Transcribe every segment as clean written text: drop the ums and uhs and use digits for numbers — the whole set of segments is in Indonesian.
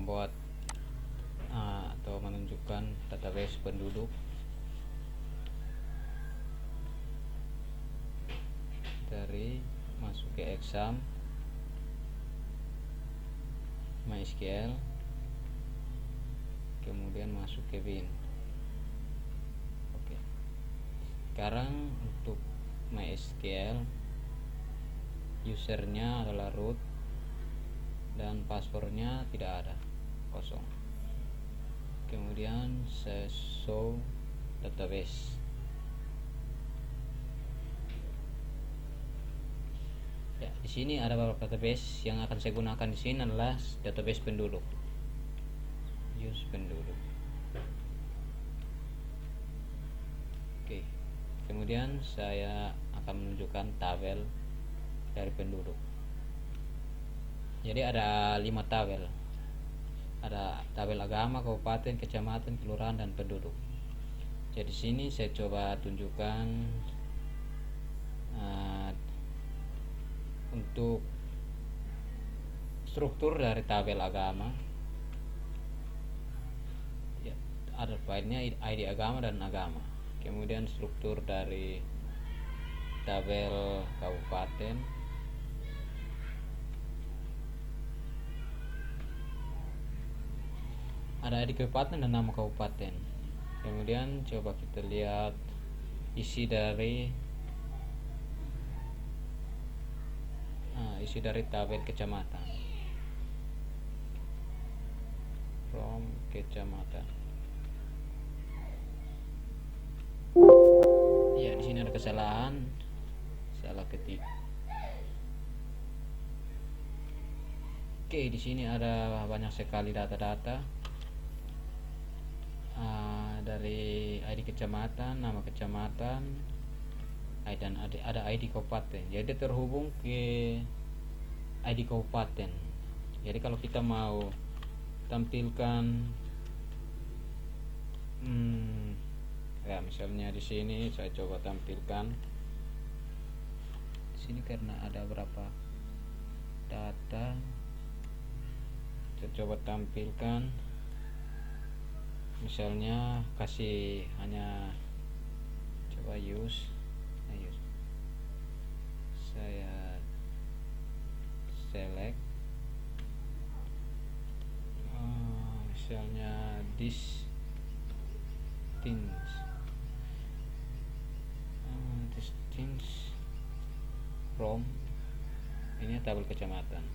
membuat atau menunjukkan database penduduk dari masuk ke exam MySQL, kemudian masuk ke bin. Oke, sekarang untuk MySQL usernya adalah root dan passwordnya tidak ada, kosong. Kemudian saya show database. Ya, di sini ada beberapa database yang akan saya gunakan. Di sini adalah database penduduk. Use penduduk. Oke. Kemudian saya akan menunjukkan tabel dari penduduk. Jadi ada 5 tabel. Ada tabel agama, kabupaten, kecamatan, kelurahan, dan penduduk. Jadi sini saya coba tunjukkan untuk struktur dari tabel agama. Ya, ada filenya ID agama dan agama. Kemudian struktur dari tabel kabupaten, ada ID kabupaten dan nama kabupaten. Kemudian coba kita lihat isi dari tabel kecamatan, from kecamatan. Ya, di sini ada kesalahan, salah ketik. Oke, di sini ada banyak sekali data-data dari ID kecamatan, nama kecamatan, dan ada ID kabupaten. Jadi terhubung ke ID kabupaten. Jadi kalau kita mau tampilkan ya misalnya di sini saya coba tampilkan di sini karena ada berapa data, saya coba tampilkan misalnya kasih hanya coba use, saya select misalnya distance from, ini tabel kecamatan.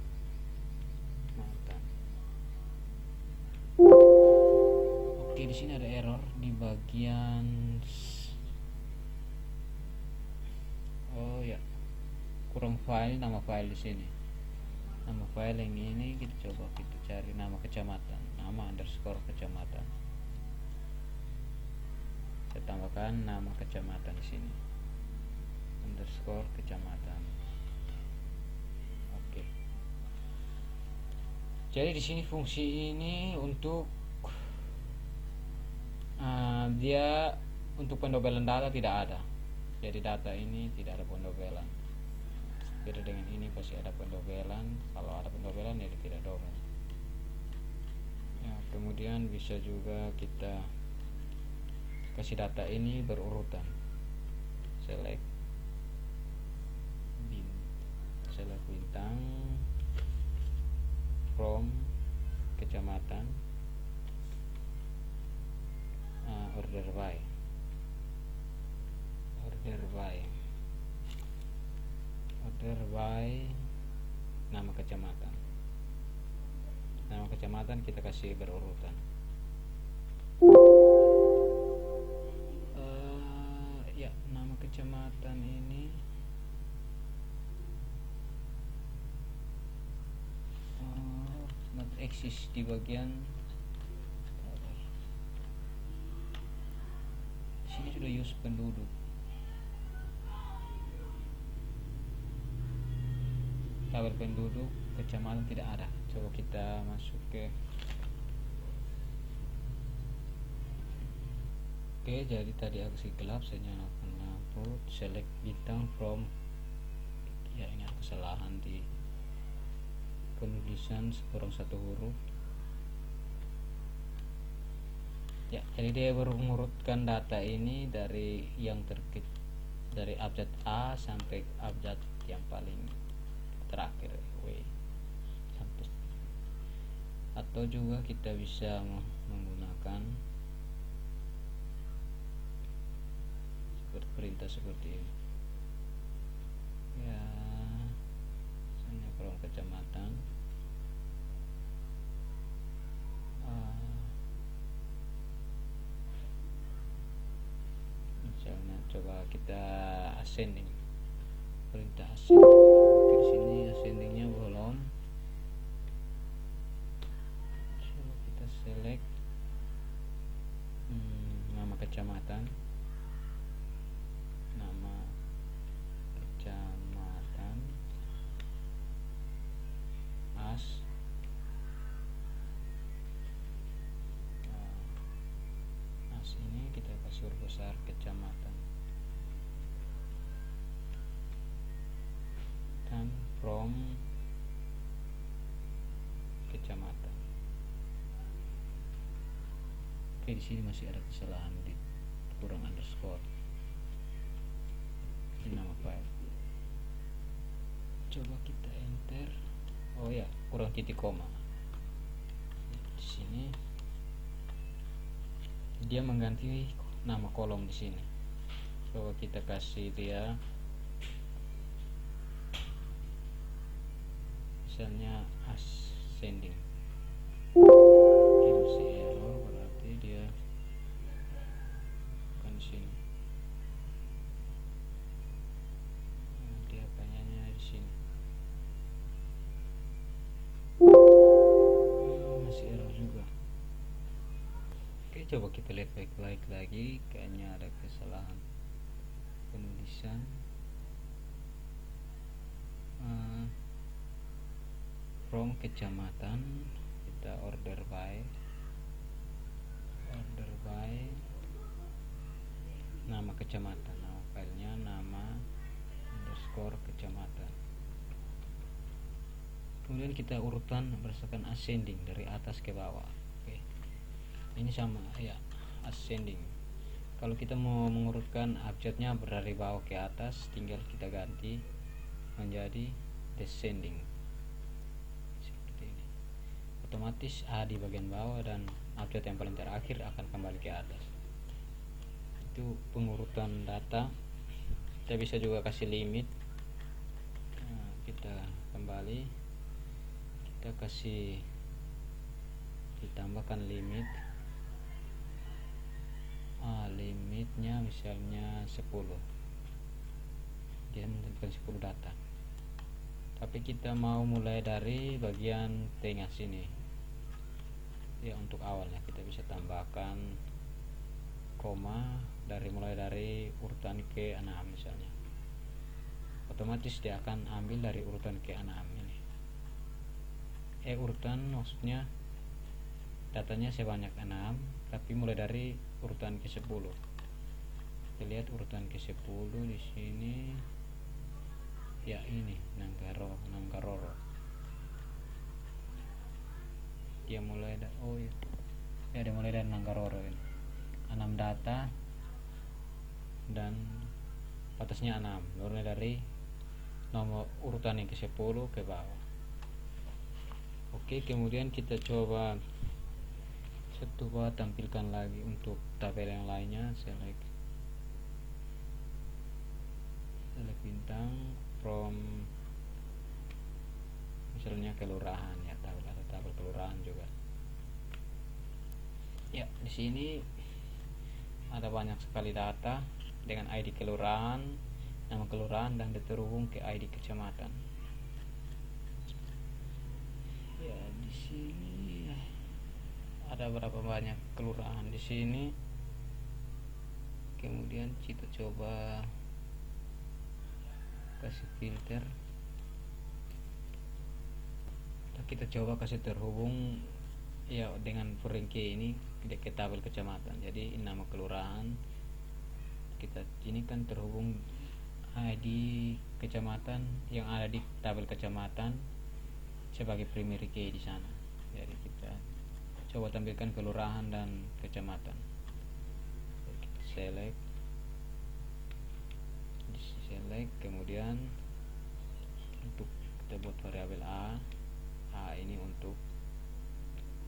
Oke, di sini ada error di bagian kurang file, nama file di sini. Nama file yang ini kita coba kita cari nama kecamatan, nama underscore kecamatan. Saya tambahkan nama kecamatan di sini. Underscore kecamatan. Oke. Jadi di sini fungsi ini untuk dia untuk pendobelan data tidak ada. Jadi data ini tidak ada pendobelan. Beda dengan ini pasti ada pendobelan. Kalau ada pendobelan jadi tidak dobel. Ya, kemudian bisa juga kita kasih data ini berurutan. Select bintang from kecamatan, order by nama kecamatan. Nama kecamatan kita kasih berurutan. Ya, nama kecamatan ini not exist di bagian sini, sudah use penduduk. Tabel penduduk kecamatan tidak ada. Coba kita masuk ke Oke, jadi tadi aksi gelap saya nyalakan lampu, select bintang from, ya ini ada kesalahan di penulisan kurang satu huruf. Ya, jadi dia mengurutkan data ini dari dari abjad A sampai abjad yang paling terakhir W sampai. Atau juga kita bisa menggunakan perintah seperti ini ya, misalnya from kecamatan misalnya coba kita ascending, perintah ascending. Oke, di sini ascendingnya belum. Coba kita select nama kecamatan, as ini kita kasih huruf besar kecamatan, dan from kecamatan. Oke, di sini masih ada kesalahan, di kurang underscore. Ini nama file. Coba kita enter. Oh ya, kurang titik koma. Di sini dia mengganti nama kolom di sini. Coba kita kasih dia misalnya ascending. Masih error, berarti dia bukan di sini. Dia banyaknya di sini. Masih error juga. Oke, coba kita lihat baik-baik lagi. Kayaknya ada kesalahan penulisan. From kecamatan kita order by nama kecamatan, nama filenya nama underscore kecamatan. Kemudian kita urutan berdasarkan ascending dari atas ke bawah. Oke, ini sama ya, ascending. Kalau kita mau mengurutkan abjadnya dari bawah ke atas, tinggal kita ganti menjadi descending seperti ini. Otomatis A di bagian bawah dan abjad yang paling terakhir akan kembali ke atas. Itu pengurutan data. Kita bisa juga kasih limit. Kita kembali, kita kasih ditambahkan limit. Limitnya misalnya 10, dia menentukan 10 data, tapi kita mau mulai dari bagian tengah sini ya. Untuk awalnya kita bisa tambahkan koma mulai dari urutan ke 6 misalnya. Otomatis dia akan ambil dari urutan ke 6 ini. Urutan maksudnya datanya sebanyak 6, tapi mulai dari urutan ke 10. Kita lihat urutan ke 10 di sini ya, ini Nanggaroro. Dia mulai dia mulai dari Nanggaroro ini. 6 data dan batasnya 6, mulai dari nomor urutan yang ke 10 ke bawah. Oke, kemudian kita coba tampilkan lagi untuk tabel yang lainnya. Select bintang from misalnya kelurahan ya, tabel kelurahan juga ya. Di sini ada banyak sekali data dengan ID kelurahan, nama kelurahan, dan terhubung ke ID kecamatan. Ya, di sini ada berapa banyak kelurahan di sini. Kemudian kita coba kasih filter. Kita coba kasih terhubung ya dengan Furenke ini ke tabel kecamatan. Jadi nama kelurahan kita ini kan terhubung ID kecamatan yang ada di tabel kecamatan sebagai primary key di sana. Jadi kita coba tampilkan kelurahan dan kecamatan. Select, kemudian untuk kita buat variabel a ini untuk,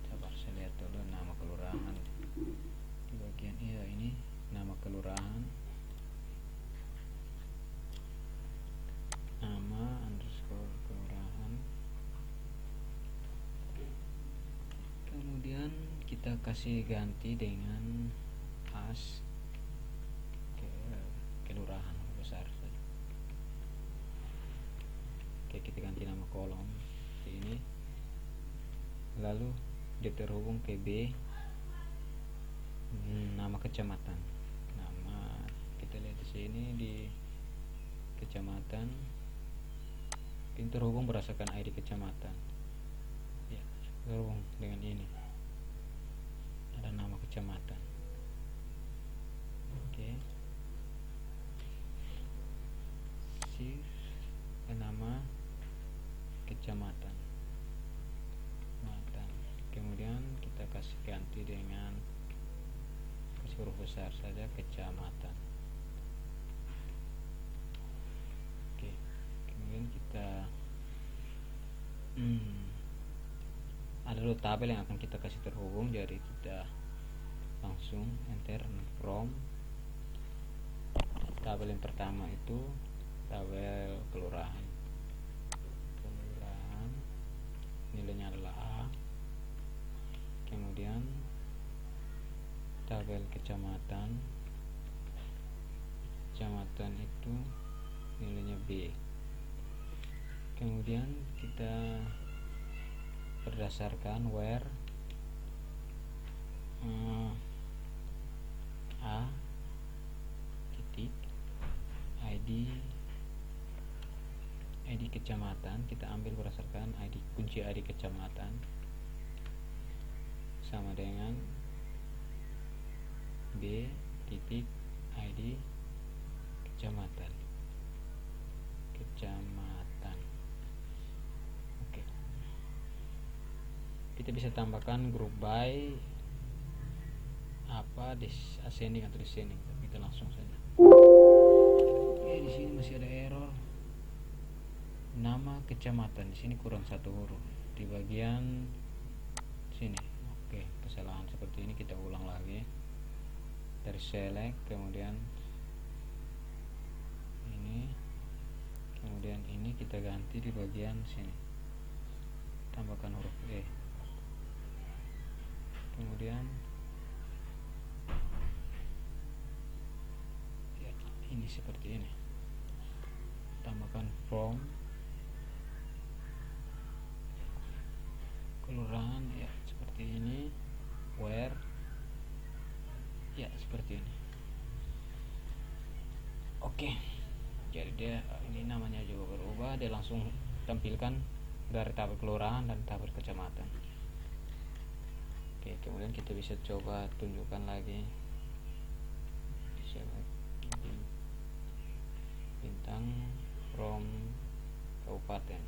coba saya lihat dulu nama kelurahan di bagian ini nama kelurahan, nama underscore kelurahan, kemudian kita kasih ganti dengan as kelurahan besar saja. Oke, kita ganti nama kolom ini, lalu dia terhubung ke B, nama kecamatan, nama kita lihat di sini di kecamatan ini terhubung berdasarkan ID kecamatan ya, terhubung dengan ini ada nama kecamatan. Oke, nama kecamatan, kemudian kita kasih ganti dengan kasih huruf besar saja kecamatan. Oke, kemudian kita ada dua tabel yang akan kita kasih terhubung, jadi kita langsung enter from tabel yang pertama itu tabel kelurahan, nilainya adalah A, kemudian tabel kecamatan itu nilainya B, kemudian kita berdasarkan where A titik ID kecamatan, kita ambil berdasarkan kunci ID kecamatan sama dengan B titik ID kecamatan. Oke, kita bisa tambahkan group by ascending atau descending, tapi kita langsung saja. Di sini masih ada error nama kecamatan, di sini kurang satu huruf di bagian sini. Oke, kesalahan seperti ini kita ulang lagi dari select, kemudian ini kita ganti di bagian sini, tambahkan huruf E, kemudian ya, ini seperti ini, tambahkan from kelurahan ya seperti ini, where ya seperti ini. Oke, jadi dia ini namanya juga berubah, dia langsung tampilkan dari tabel kelurahan dan tabel kecamatan. Oke, kemudian kita bisa coba tunjukkan lagi bintang from kabupaten.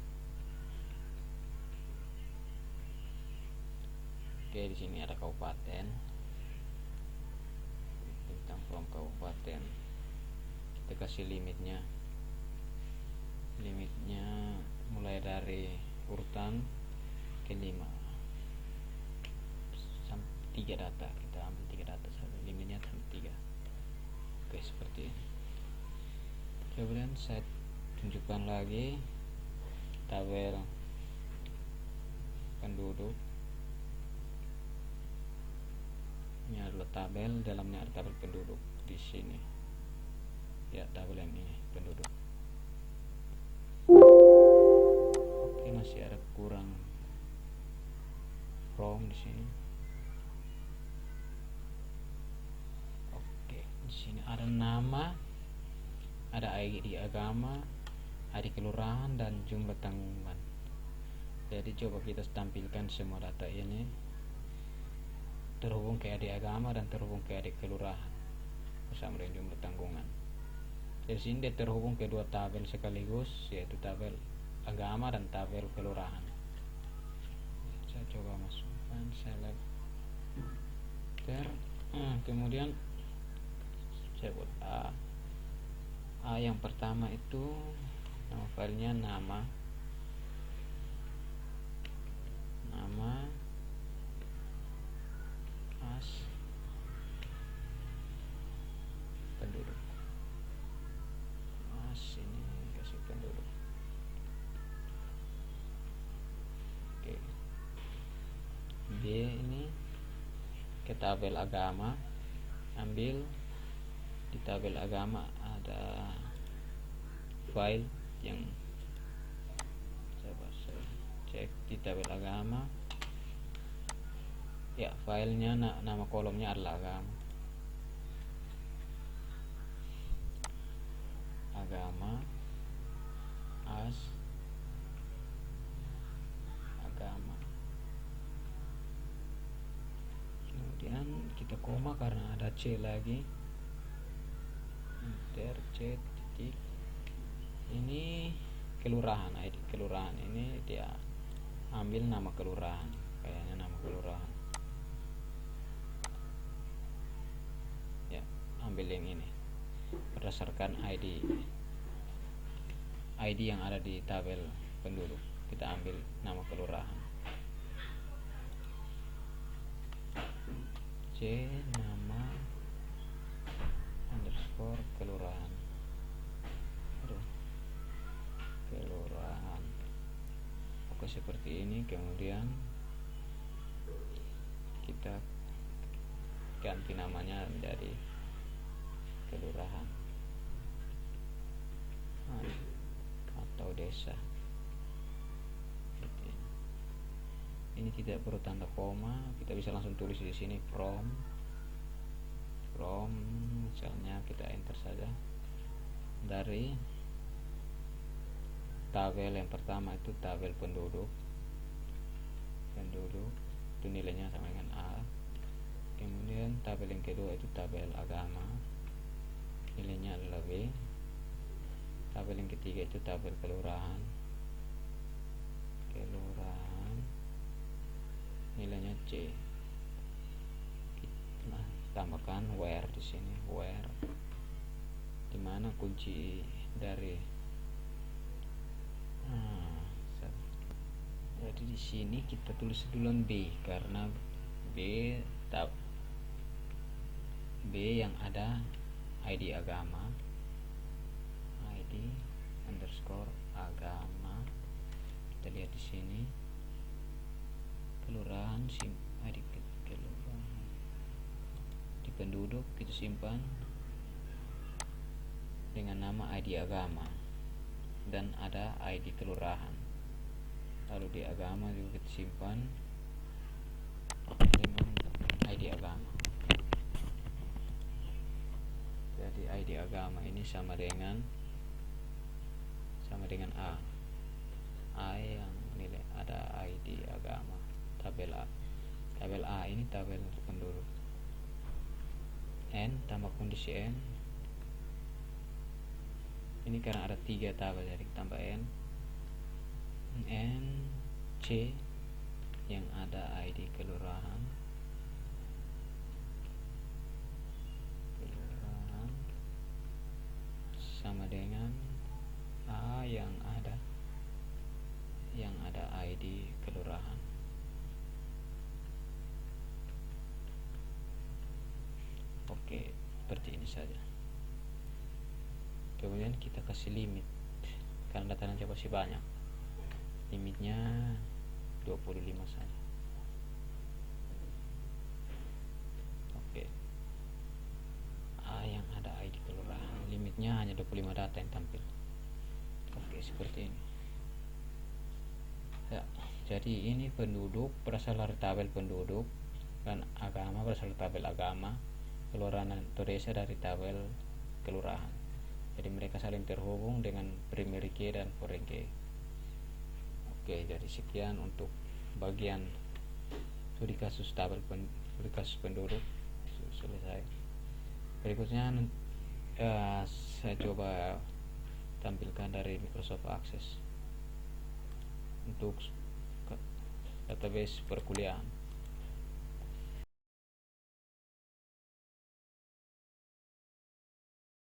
Oke, di sini ada kabupaten, bintang from kabupaten. Kita kasih limitnya mulai dari urutan ke-5 sampai 3 data, kita ambil 3 data saja, limitnya sampai 3. Oke, seperti ini. Kemudian saya tunjukkan lagi tabel penduduk. Ini adalah tabel, dalamnya ada tabel penduduk di sini. Ya, tabel yang ini penduduk. Oke, masih ada kurang from di sini. Oke, di sini ada nama, ada ID agama, ID kelurahan dan jumlah tanggungan. Jadi coba kita tampilkan semua data ini terhubung ke ID agama dan terhubung ke ID kelurahan bersama dengan jumlah tanggungan. Di sini dia terhubung ke dua tabel sekaligus, yaitu tabel agama dan tabel kelurahan. Saya coba masukkan select enter. Kemudian saya buat A yang pertama itu nama filenya nama as penduduk. Ini kasih penduduk. Oke. B ini ke tabel agama, ambil di tabel agama ada file yang coba saya cek di tabel agama ya, filenya nama kolomnya adalah agama as agama. Kemudian kita koma karena ada C lagi, enter C titik. Ini kelurahan, ID kelurahan. Ini dia ambil nama kelurahan, kayaknya nama kelurahan ya, ambil yang ini berdasarkan ID yang ada di tabel penduduk. Kita ambil nama kelurahan, C nama underscore kelurahan. Oke, seperti ini. Kemudian kita ganti namanya menjadi kelurahan atau desa. Ini tidak perlu tanda koma, kita bisa langsung tulis di sini from misalnya kita enter saja dari tabel yang pertama itu tabel penduduk itu nilainya sama dengan A. Kemudian tabel yang kedua itu tabel agama, nilainya adalah B. Tabel yang ketiga itu tabel kelurahan, nilainya C. Nah, tambahkan where di sini, where dimana kunci dari jadi di sini kita tulis duluan B karena B yang ada ID agama, ID underscore agama. Kita lihat di sini kelurahan ID kelurahan, di penduduk kita simpan dengan nama ID agama dan ada ID kelurahan. Lalu di agama juga kita simpan dengan ID agama. Jadi ID agama ini sama dengan A yang nilai ada ID agama, tabel A ini tabel penduduk. N tambah kondisi N, ini karena ada 3 tabel jadi tambah N C yang ada ID kelurahan sama dengan A yang ada ID kelurahan. Oke, seperti ini saja. Kemudian kita kasih limit karena data nanti masih banyak. Limitnya 25 saja. Oke. A yang ada ID kelurahan, limitnya hanya 25 data yang tampil. Oke, seperti ini. Ya, jadi ini penduduk berasal dari tabel penduduk dan agama berasal dari tabel agama, kelurahan atau desa dari tabel kelurahan. Jadi mereka saling terhubung dengan primary key dan foreign key. Oke, jadi sekian untuk bagian studi kasus penduduk selesai. Berikutnya saya coba tampilkan dari Microsoft Access untuk database perkuliahan.